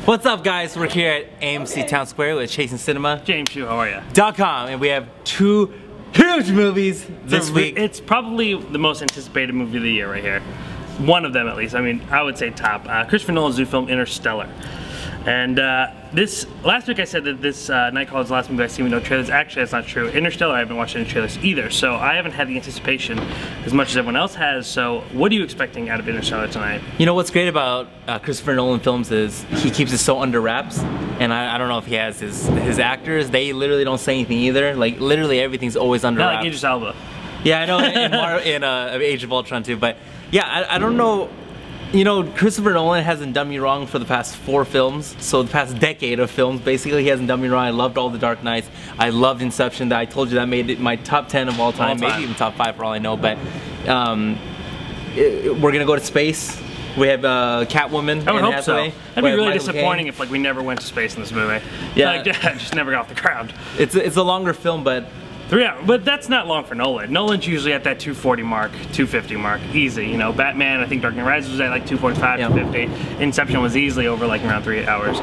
What's up, guys? We're here at AMC Town Square with Chasing Cinema. James Shu, how are you? .com, and we have two huge movies this week. It's probably the most anticipated movie of the year right here. One of them, at least. I mean, I would say top. Christopher Nolan's new film, Interstellar. And last week I said that this Nightcrawler's the last movie I've seen with no trailers. Actually, that's not true. Interstellar, I haven't watched any trailers either, so I haven't had the anticipation as much as everyone else has. So what are you expecting out of Interstellar tonight? You know what's great about Christopher Nolan films is he keeps it so under wraps, and I don't know if he has his actors, they literally don't say anything either. Like, literally everything's always under wraps. Not like Idris Elba. Yeah, I know, in Age of Ultron too, but yeah, I don't know. You know, Christopher Nolan hasn't done me wrong for the past 4 films, so the past decade of films, basically, he hasn't done me wrong. I loved all the Dark Knights. I loved Inception. That I told you that made it my top 10 of all time, maybe even top 5 for all I know. But we're gonna go to space. We have Catwoman. I would hope so. That'd be really disappointing if we never went to space in this movie. Yeah, like, just never got off the ground. It's a longer film, but. Yeah, but that's not long for Nolan. Nolan's usually at that 240 mark, 250 mark, easy. You know, Batman, I think Dark Knight Rises was at like 245, 250. Inception was easily over like around 3 hours.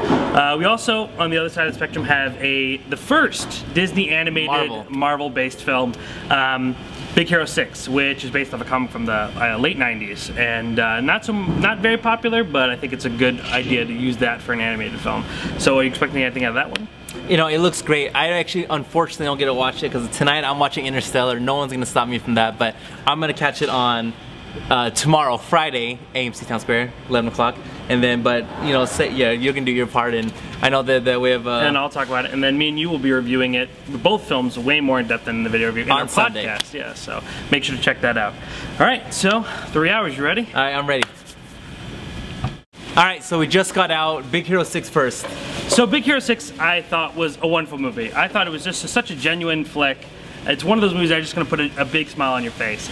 We also, on the other side of the spectrum, have the first Disney animated Marvel-based film, Big Hero 6, which is based off a comic from the late 90s, and not very popular, but I think it's a good idea to use that for an animated film. So are you expecting anything out of that one? You know, it looks great. I actually, unfortunately, don't get to watch it because tonight I'm watching Interstellar. No one's going to stop me from that, but I'm going to catch it on tomorrow, Friday, AMC Town Square, 11 o'clock. And then, but, you know, yeah, you can do your part, and I know that we have... and I'll talk about it, and then me and you will be reviewing it, both films, way more in depth than the video review in our Sunday. Podcast. Yeah, so make sure to check that out. All right, so 3 hours, you ready? All right, I'm ready. All right, so we just got out Big Hero 6 first. So Big Hero 6 I thought was a wonderful movie. I thought it was just such a genuine flick. It's one of those movies that are just going to put a big smile on your face.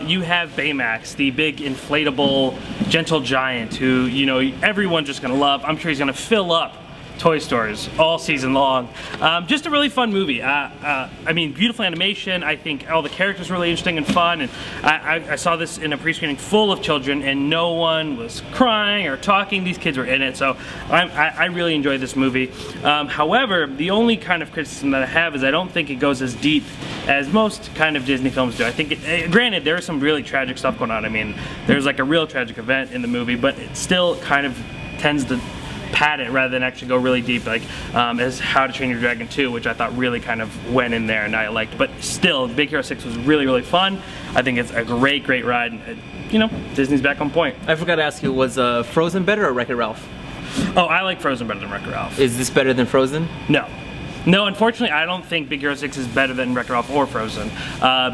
You have Baymax, the big inflatable gentle giant who, you know, everyone's just going to love. I'm sure he's going to fill up toy stores all season long. Just a really fun movie. I mean, beautiful animation. I think all the characters were really interesting and fun. And I saw this in a pre-screening full of children, and no one was crying or talking. These kids were in it, so I really enjoyed this movie. However, the only kind of criticism that I have is I don't think it goes as deep as most kind of Disney films do. I think, granted, there is some really tragic stuff going on. I mean, there's like a real tragic event in the movie, but it still kind of tends to pad it rather than actually go really deep, like as How to Train Your Dragon 2, which I thought really kind of went in there and I liked. But still, Big Hero 6 was really, really fun. I think it's a great, great ride. And, you know, Disney's back on point. I forgot to ask you, was Frozen better or Wreck-It Ralph? Oh, I like Frozen better than Wreck-It Ralph. Is this better than Frozen? No. No, unfortunately, I don't think Big Hero 6 is better than Wreck-It Ralph or Frozen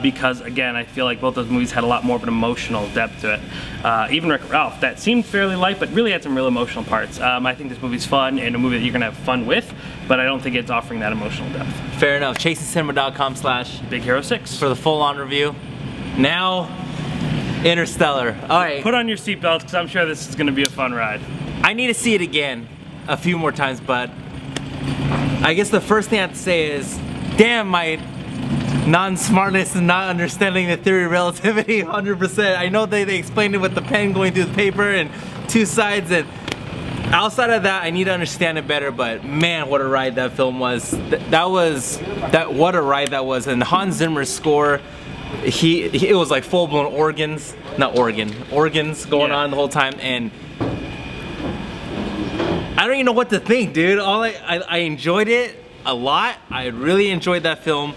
because, again, I feel like both those movies had a lot more of an emotional depth to it. Even Wreck-It Ralph, that seemed fairly light, but really had some real emotional parts. I think this movie's fun and a movie that you're going to have fun with, but I don't think it's offering that emotional depth. Fair enough. ChasingCinema.com/Big Hero 6 for the full-on review. Now, Interstellar. All right. Put on your seatbelts because I'm sure this is going to be a fun ride. I need to see it again a few more times, but I guess the first thing I have to say is, damn, my non-smartness and not understanding the theory of relativity 100%. I know they explained it with the pen going through the paper and 2 sides, and outside of that, I need to understand it better, but man, what a ride that film was. What a ride that was. And Hans Zimmer's score, it was like full-blown organs going on the whole time, and I don't even know what to think, dude. I enjoyed it a lot. I really enjoyed that film.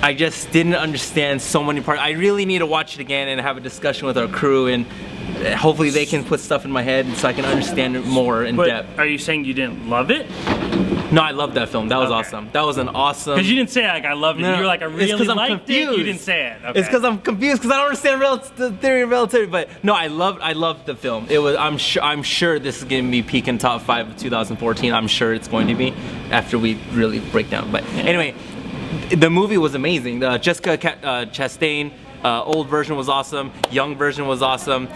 I just didn't understand so many parts. I really need to watch it again and have a discussion with our crew, and hopefully they can put stuff in my head so I can understand it more in depth. Are you saying you didn't love it? No, I loved that film. That was awesome. That was an awesome... Because you didn't say like I loved it. No, you were like I really liked it. You didn't say it. Okay. It's because I'm confused because I don't understand the theory of relativity. But no, I loved the film. It was. I'm sure this is going to be peaking top 5 of 2014. I'm sure it's going to be after we really break down. But anyway, the movie was amazing. Jessica Chastain, old version was awesome. Young version was awesome.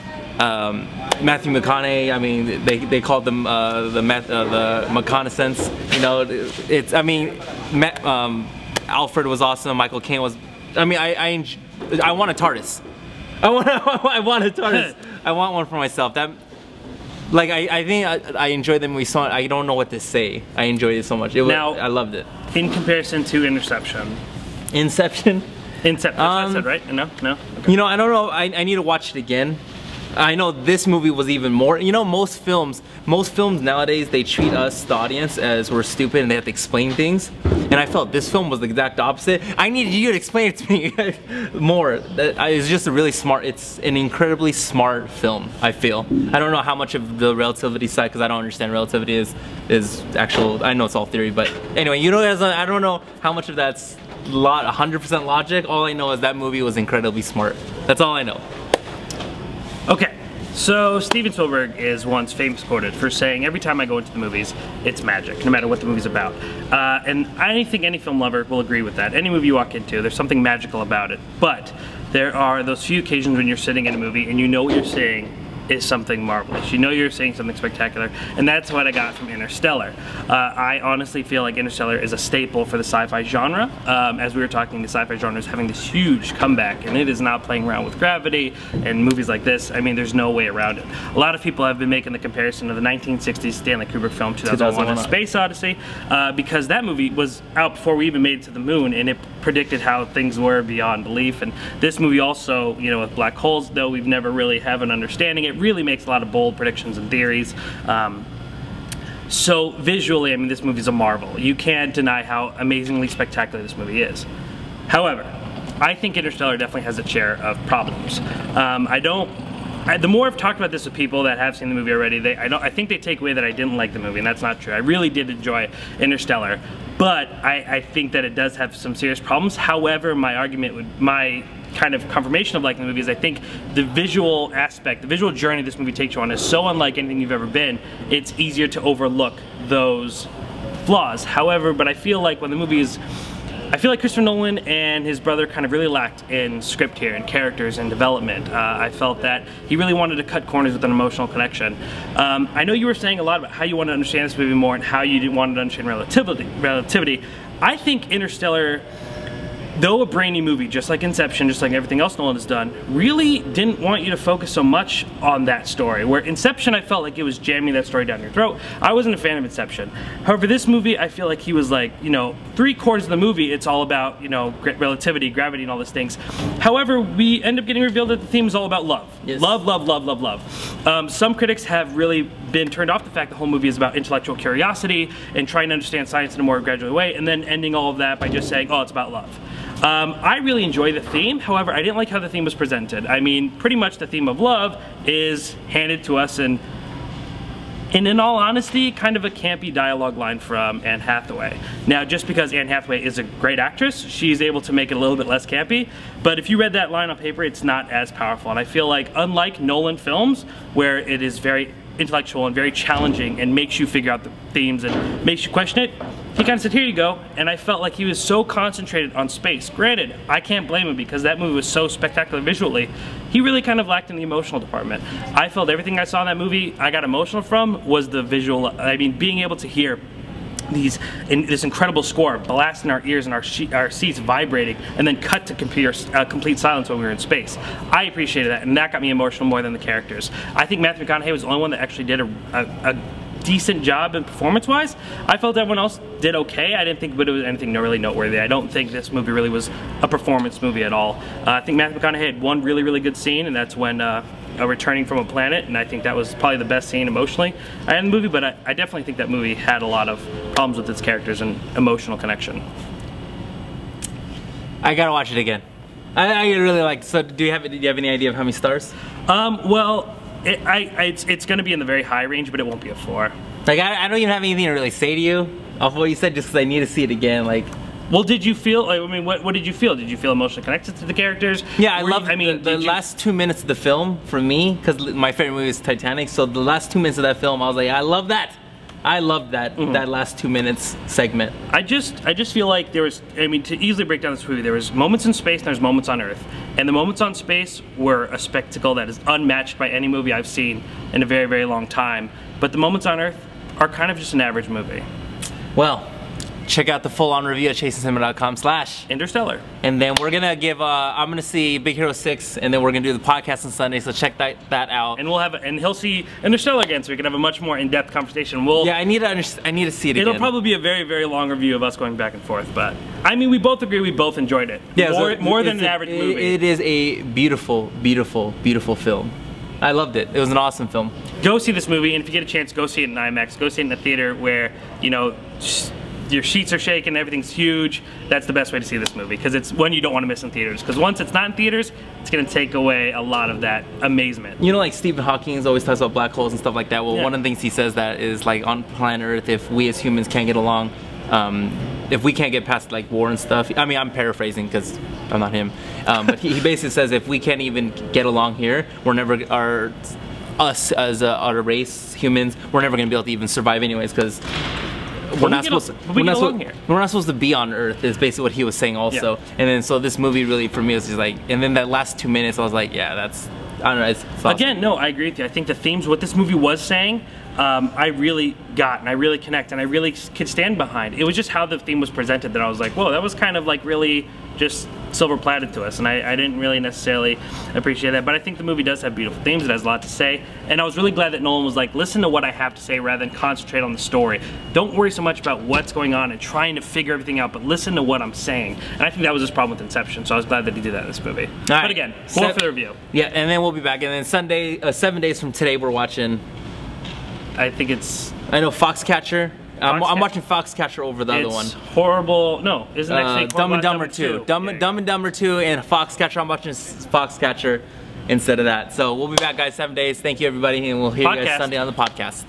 Matthew McConaughey, I mean, they called them the McConaissance. You know, it's. I mean, Alfred was awesome. Michael Caine was. I mean, I want a TARDIS. I want a TARDIS. I want one for myself. Like I think I enjoyed the movie so much. I don't know what to say. I enjoyed it so much. I loved it. In comparison to Inception. Inception? That's what I said, right? No? Okay. You know, I don't know. I need to watch it again. I know this movie was even more. You know, most films nowadays, they treat us, the audience, as we're stupid and they have to explain things. And I felt this film was the exact opposite. I needed you to explain it to me more. It's just a really smart, it's an incredibly smart film, I feel. I don't know how much of the relativity side, because I don't understand relativity is actual, I know it's all theory, but anyway, you know, I don't know how much of that's 100% logic. All I know is that movie was incredibly smart. That's all I know. Okay, so Steven Spielberg is once famous quoted for saying, every time I go into the movies, it's magic, no matter what the movie's about. And I think any film lover will agree with that. Any movie you walk into, there's something magical about it. But there are those few occasions when you're sitting in a movie and you know what you're seeing is something marvelous. You know you're seeing something spectacular, and that's what I got from Interstellar. I honestly feel like Interstellar is a staple for the sci-fi genre. As we were talking, the sci-fi genre is having this huge comeback, and it is not playing around with gravity and movies like this. I mean, there's no way around it. A lot of people have been making the comparison of the 1960s Stanley Kubrick film 2001: A Space Odyssey, because that movie was out before we even made it to the moon, and it predicted how things were beyond belief. And this movie also, you know, with black holes, though we've never really have an understanding, it really makes a lot of bold predictions and theories. So visually, I mean, this movie's a marvel. You can't deny how amazingly spectacular this movie is. However, I think Interstellar definitely has a share of problems. The more I've talked about this with people that have seen the movie already, I think they take away that I didn't like the movie, and that's not true. I really did enjoy Interstellar, but I think that it does have some serious problems. However, my kind of confirmation of liking the movie is I think the visual aspect, the visual journey this movie takes you on is so unlike anything you've ever been, it's easier to overlook those flaws. However, but I feel like when the movie is, I feel like Christopher Nolan and his brother kind of really lacked in script here, and characters and development. I felt that he really wanted to cut corners with an emotional connection. I know you were saying a lot about how you wanted to understand this movie more and how you didn't want to understand relativity. I think Interstellar, though a brainy movie, just like Inception, just like everything else Nolan has done, really didn't want you to focus so much on that story. Where Inception, I felt like it was jamming that story down your throat. I wasn't a fan of Inception. However, this movie, I feel like he was like, you know, 3/4 of the movie, it's all about, you know, relativity, gravity, and all these things. However, we end up getting revealed that the theme is all about love. Yes. Love, love, love, love, love. Some critics have really been turned off the fact the whole movie is about intellectual curiosity and trying to understand science in a more gradual way, and then ending all of that by just saying, oh, it's about love. I really enjoy the theme, however, I didn't like how the theme was presented. I mean, pretty much the theme of love is handed to us and in all honesty, kind of a campy dialogue line from Anne Hathaway. Now, just because Anne Hathaway is a great actress, she's able to make it a little bit less campy, but if you read that line on paper, it's not as powerful. And I feel like, unlike Nolan films, where it is very intellectual and very challenging and makes you figure out the themes and makes you question it, he kind of said, here you go, and I felt like he was so concentrated on space. Granted, I can't blame him because that movie was so spectacular visually. He really kind of lacked in the emotional department. I felt everything I saw in that movie I got emotional from was the visual, I mean, being able to hear this incredible score blasting our ears and our seats vibrating, and then cut to complete silence when we were in space. I appreciated that, and that got me emotional more than the characters. I think Matthew McConaughey was the only one that actually did a decent job in performance-wise. I felt everyone else did okay. I didn't think it was anything really noteworthy. I don't think this movie really was a performance movie at all. I think Matthew McConaughey had one really, really good scene, and that's when returning from a planet, and I think that was probably the best scene emotionally in the movie, but I definitely think that movie had a lot of problems with its characters and emotional connection. I gotta watch it again. I really like. So, do you have any idea of how many stars? Well, it's going to be in the very high range, but it won't be a 4. Like, I don't even have anything to really say to you off what you said, just because I need to see it again. Like, well, did you feel? I mean, what did you feel? Did you feel emotionally connected to the characters? Yeah, I love. I mean, the last 2 minutes of the film for me, because my favorite movie is Titanic. So the last 2 minutes of that film, I was like, I love that. I love that that last 2 minutes segment. I just feel like there was, I mean, to easily break down this movie, there was moments in space and there's moments on Earth. And the moments on space were a spectacle that is unmatched by any movie I've seen in a very, very long time. But the moments on Earth are kind of just an average movie. Well, check out the full-on review at chasingcinema.com/Interstellar. And then we're gonna give I'm gonna see Big Hero 6, and then we're gonna do the podcast on Sunday, so check that out. And we'll have and he'll see Interstellar again, so we can have a much more in-depth conversation. Yeah, I need to see it again. It'll probably be a very, very long review of us going back and forth, but I mean, we both agree we both enjoyed it. Yeah, more than an average movie. It is a beautiful, beautiful, beautiful film. I loved it. It was an awesome film. Go see this movie, and if you get a chance, go see it in IMAX. Go see it in a theater where, you know, your sheets are shaking, everything's huge. That's the best way to see this movie, because it's one you don't want to miss in theaters. Because once it's not in theaters, it's going to take away a lot of that amazement. You know, like Stephen Hawking always talks about black holes and stuff like that. Well, Yeah. one of the things he says that is like on planet Earth, if we as humans can't get along, if we can't get past like war and stuff. I mean, I'm paraphrasing because I'm not him, but he basically says if we can't even get along here, we're never us as a race, humans, we're never going to be able to even survive anyways, because we're not supposed to be on Earth, is basically what he was saying also. Yeah. And then so this movie really for me was just like, and then that last 2 minutes I was like, yeah, that's, I don't know, it's awesome. Again, no, I agree with you. I think the themes, what this movie was saying, I really got, and I really connect, and I really could stand behind. It was just how the theme was presented that I was like, whoa, that was kind of like really just silver plated to us, and I didn't really necessarily appreciate that. But I think the movie does have beautiful themes. It has a lot to say, and I was really glad that Nolan was like, listen to what I have to say rather than concentrate on the story. Don't worry so much about what's going on and trying to figure everything out, but listen to what I'm saying. And I think that was his problem with Inception, so I was glad that he did that in this movie. But again, more for the review. Yeah, and then we'll be back, and then Sunday, 7 days from today, we're watching, I think it's... I know, Foxcatcher. I'm watching Foxcatcher over the other one. It's horrible. No, isn't actually Dumb and Dumber 2. Dumb and Dumber 2 and Foxcatcher. I'm watching Foxcatcher instead of that. So we'll be back, guys, 7 days. Thank you, everybody, and we'll hear you guys Sunday on the podcast.